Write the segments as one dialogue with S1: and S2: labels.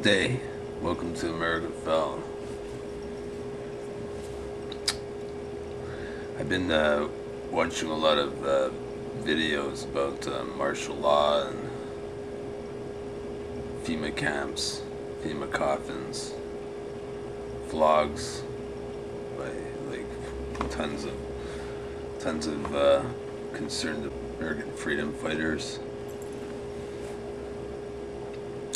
S1: Good day. Welcome to AmericaFell. I've been watching a lot of videos about martial law and FEMA camps, FEMA coffins, vlogs by like tons of concerned American freedom fighters.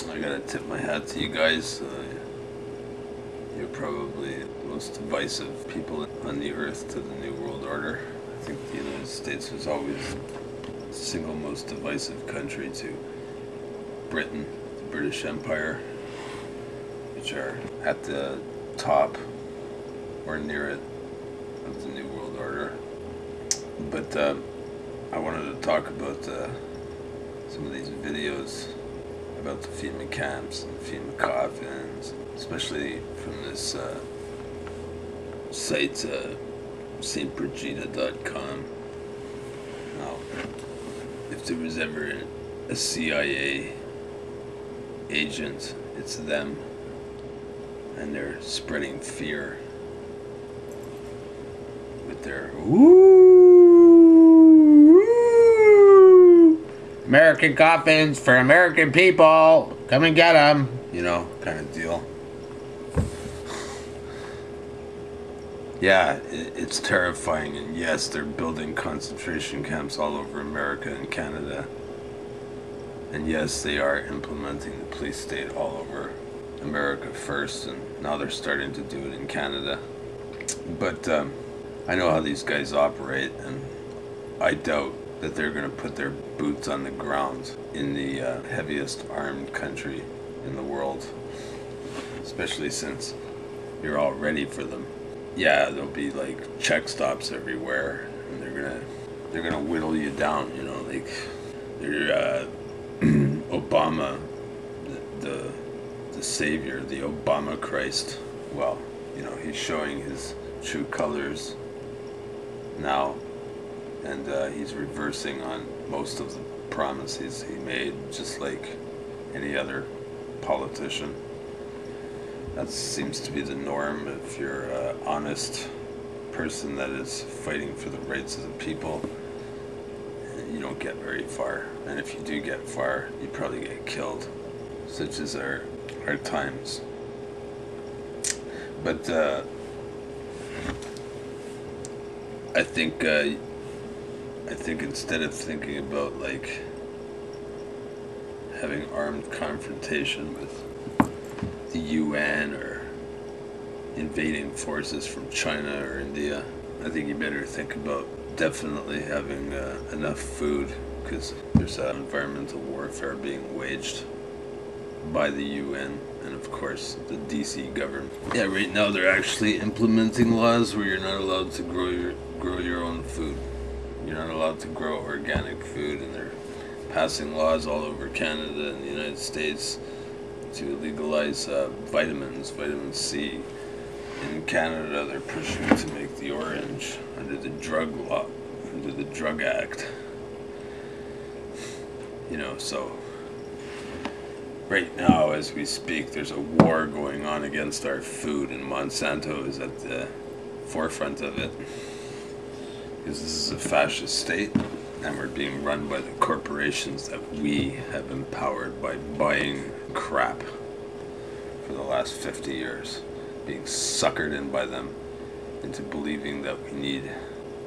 S1: I gotta tip my hat to you guys. You're probably the most divisive people on the earth to the New World Order. I think the United States was always the single most divisive country to Britain, the British Empire, which are at the top or near it of the New World Order. But I wanted to talk about some of these videos about the FEMA camps and FEMA coffins, especially from this site, Brigitta.com. Now, if there was ever a CIA agent, it's them, and they're spreading fear with their American coffins for American people, come and get them, you know, kind of deal. Yeah, it's terrifying, and yes, they're building concentration camps all over America and Canada. And yes, they are implementing the police state all over America first, and now they're starting to do it in Canada. But I know how these guys operate, and I doubt that they're going to put their boots on the ground in the heaviest armed country in the world, especially since you're all ready for them. Yeah, there'll be like check stops everywhere, and they're gonna whittle you down, you know, like they're Obama, the savior, the ObamaChrist. Well, you know, he's showing his true colors now. And he's reversing on most of the promises he made, just like any other politician. That seems to be the norm if you're an honest person that is fighting for the rights of the people. You don't get very far. And if you do get far, you probably get killed, such as our times. But I think instead of thinking about like having armed confrontation with the UN or invading forces from China or India, I think you better think about definitely having enough food, because there's environmental warfare being waged by the UN and of course the DC government. Yeah, right now they're actually implementing laws where you're not allowed to grow your own food. You're not allowed to grow organic food, and they're passing laws all over Canada and the United States to legalize vitamin C. In Canada, they're pushing to make the orange under the drug law, under the Drug Act. You know, so right now, as we speak, there's a war going on against our food, and Monsanto is at the forefront of it. Because this is a fascist state, and we're being run by the corporations that we have empowered by buying crap for the last 50 years, being suckered in by them into believing that we need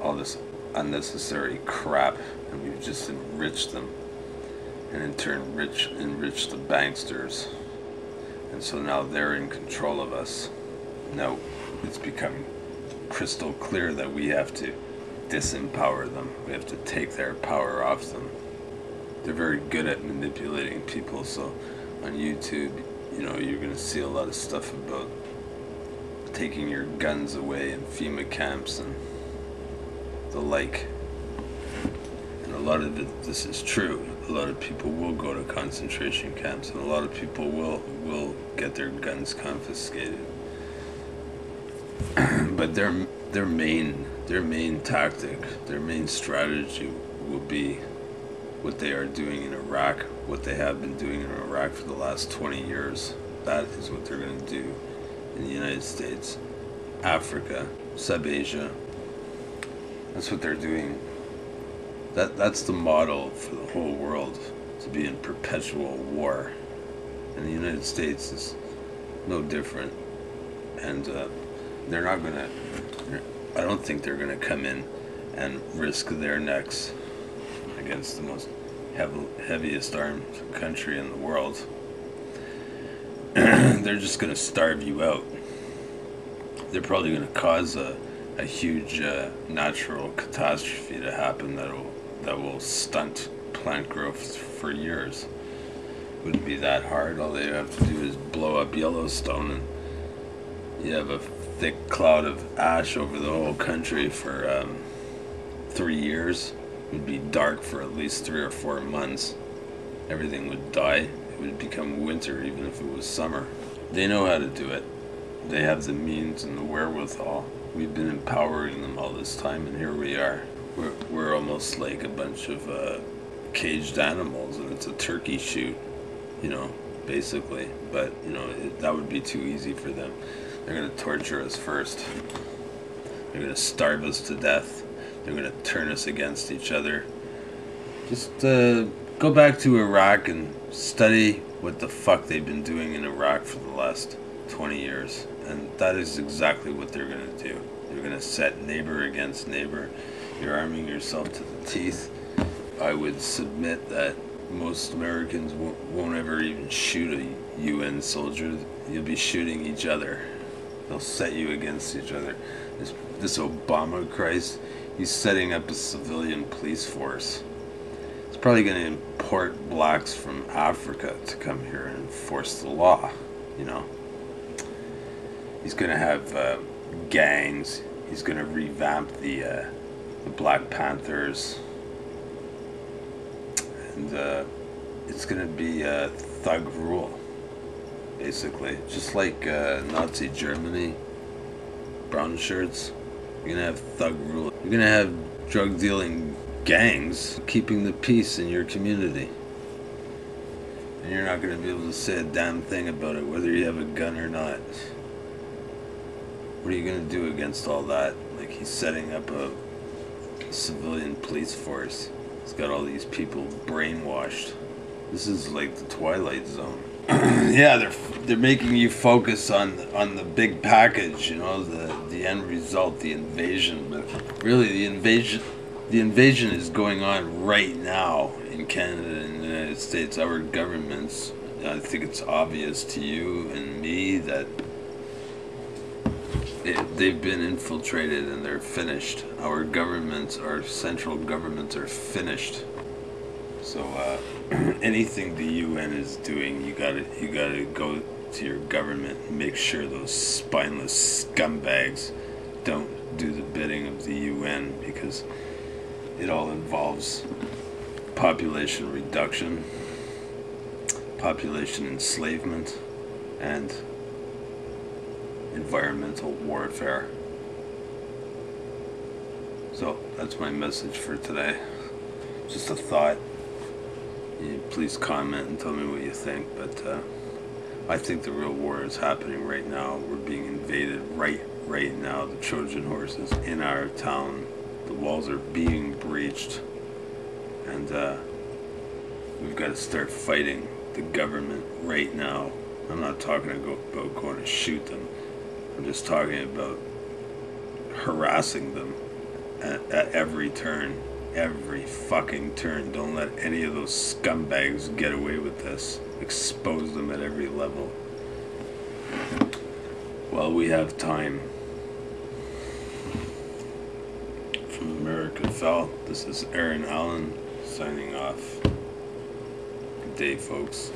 S1: all this unnecessary crap, and we've just enriched them, and in turn enriched the banksters, and so now they're in control of us. Now it's becoming crystal clear that we have to disempower them. We have to take their power off them. They're very good at manipulating people, so on YouTube, you know, you're going to see a lot of stuff about taking your guns away in FEMA camps and the like. And a lot of this is true. A lot of people will go to concentration camps, and a lot of people will get their guns confiscated. But their main tactic, their main strategy will be what they are doing in Iraq, what they have been doing in Iraq for the last 20 years. That is what they're going to do in the United States, Africa, Sub-Asia. That's what they're doing. That's the model for the whole world, to be in perpetual war. And the United States is no different. And they're not going to, I don't think they're going to come in and risk their necks against the most heaviest armed country in the world. They're just going to starve you out. They're probably going to cause a huge natural catastrophe to happen that will stunt plant growth for years. Wouldn't be that hard. All they have to do is blow up Yellowstone, and you have a thick cloud of ash over the whole country for 3 years. It would be dark for at least 3 or 4 months. Everything would die. It would become winter even if it was summer. They know how to do it. They have the means and the wherewithal. We've been empowering them all this time, and here we are. We're almost like a bunch of caged animals, and it's a turkey shoot, basically. But that would be too easy for them. They're going to torture us first. They're going to starve us to death. They're going to turn us against each other. Just go back to Iraq and study what the fuck they've been doing in Iraq for the last 20 years. And that is exactly what they're going to do. They're going to set neighbor against neighbor. You're arming yourself to the teeth. I would submit that most Americans won't ever even shoot a UN soldier. You'll be shooting each other. They'll set you against each other. This ObamaChrist, he's setting up a civilian police force. He's probably going to import blacks from Africa to come here and enforce the law, He's going to have gangs. He's going to revamp the Black Panthers. And it's going to be thug rule, basically. Just like Nazi Germany, brown shirts. You're going to have thug rule. You're going to have drug dealing gangs keeping the peace in your community. And you're not going to be able to say a damn thing about it, whether you have a gun or not. What are you going to do against all that? Like, he's setting up a civilian police force. He's got all these people brainwashed. This is like the Twilight Zone. Yeah, they're making you focus on the big package, the end result, the invasion. But really, the invasion is going on right now in Canada and the United States. Our governments, I think it's obvious to you and me that they've been infiltrated and they're finished. Our governments, our central governments are finished. So anything the UN is doing, you gotta go to your government and make sure those spineless scumbags don't do the bidding of the UN, because it all involves population reduction, population enslavement, and environmental warfare. So that's my message for today. Just a thought. Please comment and tell me what you think. But I think the real war is happening right now. We're being invaded right now. The Trojan horse is in our town. The walls are being breached, and we've got to start fighting the government right now. I'm not talking about going to shoot them. I'm just talking about harassing them at every turn. Every fucking turn. Don't let any of those scumbags get away with this. Expose them at every level. While we have time. From AmericaFell, this is Aaron Allen signing off. Good day, folks.